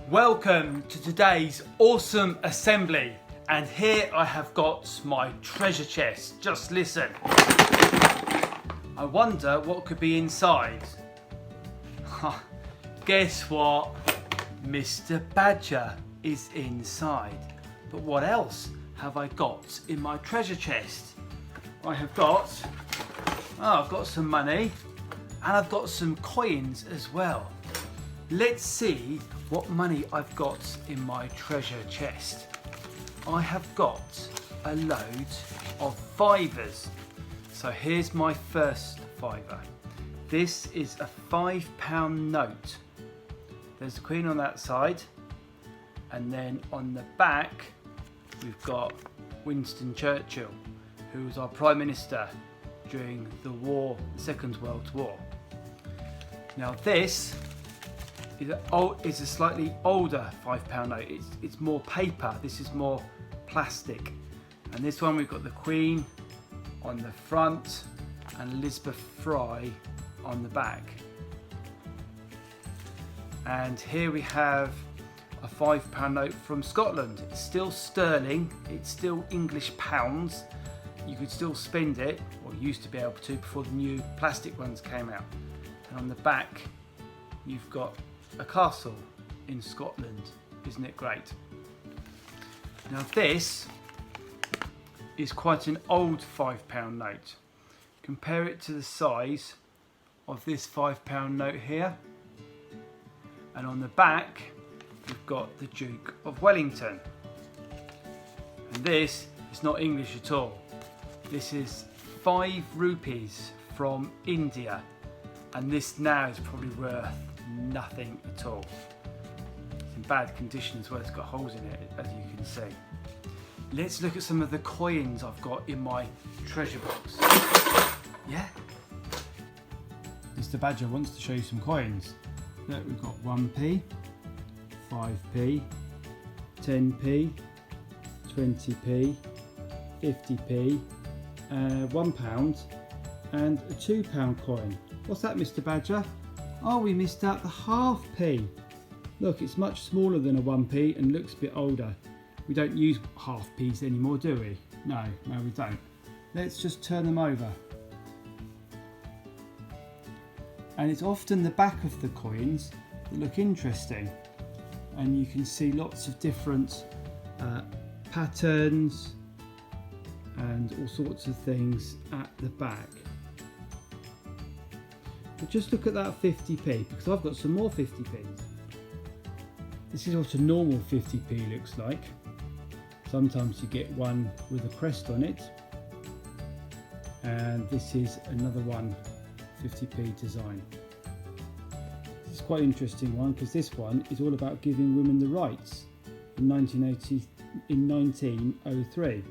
Welcome to today's awesome assembly, and here I have got my treasure chest. Just listen. I wonder what could be inside. Guess what? Mr. Badger is inside. But what else have I got in my treasure chest? I've got some money, and I've got some coins as well. Let's see what money I've got in my treasure chest. I have got a load of fivers. So here's my first fiver. This is a £5 note. There's the Queen on that side, and then on the back we've got Winston Churchill, who was our Prime Minister during the war, the Second World War. Now this is a slightly older £5 note. It's more paper. This is more plastic. And this one we've got the Queen on the front and Elizabeth Fry on the back. And here we have a £5 note from Scotland. It's still sterling. It's still English pounds. You could still spend it, or used to be able to, before the new plastic ones came out. And on the back you've got a castle in Scotland. Isn't it great? Now this is quite an old £5 note. Compare it to the size of this £5 note here. And on the back we've got the Duke of Wellington. And this is not English at all. This is 5 rupees from India. And this now is probably worth nothing at all. It's in bad condition as well. It's got holes in it, as you can see. Let's look at some of the coins I've got in my treasure box. Yeah? Mr. Badger wants to show you some coins. Look, we've got 1p, 5p, 10p, 20p, 50p, £1 and a £2 coin. What's that, Mr. Badger? Oh, we missed out the half p. Look, it's much smaller than a 1p and looks a bit older. We don't use half p's anymore, do we? No, we don't. Let's just turn them over. And it's often the back of the coins that look interesting. And you can see lots of different patterns and all sorts of things at the back. But just look at that 50p, because I've got some more 50p's. This is what a normal 50p looks like. Sometimes you get one with a crest on it. And this is another one, 50p design. This is quite an interesting one, because this one is all about giving women the rights in 1903.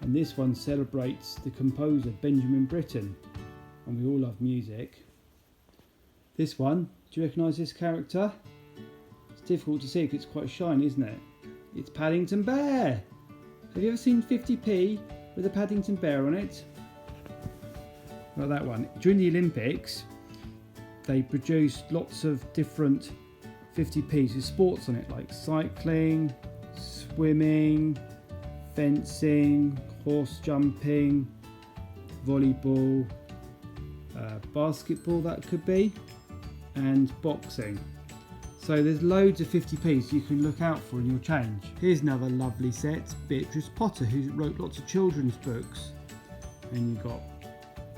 And this one celebrates the composer Benjamin Britten. And we all love music. This one, do you recognise this character? It's difficult to see because it's quite shiny, isn't it? It's Paddington Bear. Have you ever seen 50p with a Paddington Bear on it? Well, that one. During the Olympics, they produced lots of different 50p's with sports on it, like cycling, swimming, fencing, horse jumping, volleyball, basketball that could be, and boxing. So there's loads of 50p's you can look out for in your change. Here's another lovely set, Beatrice Potter, who wrote lots of children's books. And you've got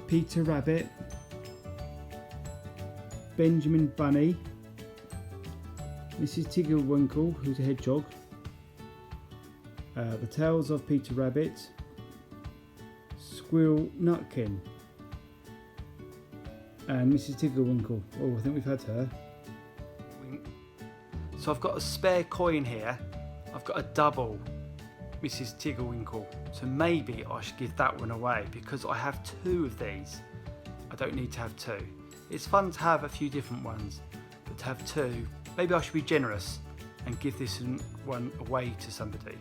Peter Rabbit, Benjamin Bunny, Mrs. Tiggerwinkle, who's a hedgehog, The Tales of Peter Rabbit, Squirrel Nutkin, and Mrs. Tiggerwinkle. Oh, I think we've had her. So I've got a spare coin here. I've got a double Mrs. Tiggerwinkle. So maybe I should give that one away, because I have 2 of these. I don't need to have 2. It's fun to have a few different ones, but to have 2, maybe I should be generous and give this one away to somebody.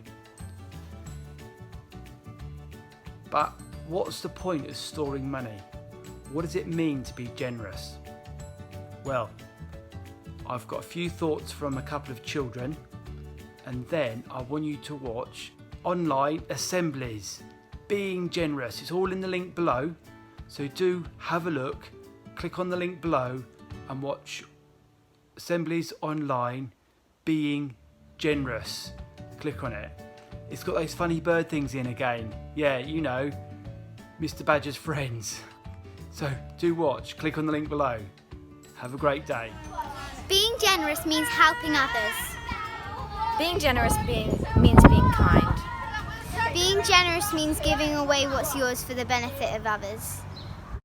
But what's the point of storing money? What does it mean to be generous? Well, I've got a few thoughts from a couple of children, and then I want you to watch online Assemblies, Being Generous. It's all in the link below, so do have a look, click on the link below and watch Assemblies online, Being Generous. Click on it. It's got those funny bird things in again. Yeah, you know, Mr. Badger's friends. So do watch, click on the link below. Have a great day. Being generous means helping others. Being generous means being kind. Being generous means giving away what's yours for the benefit of others.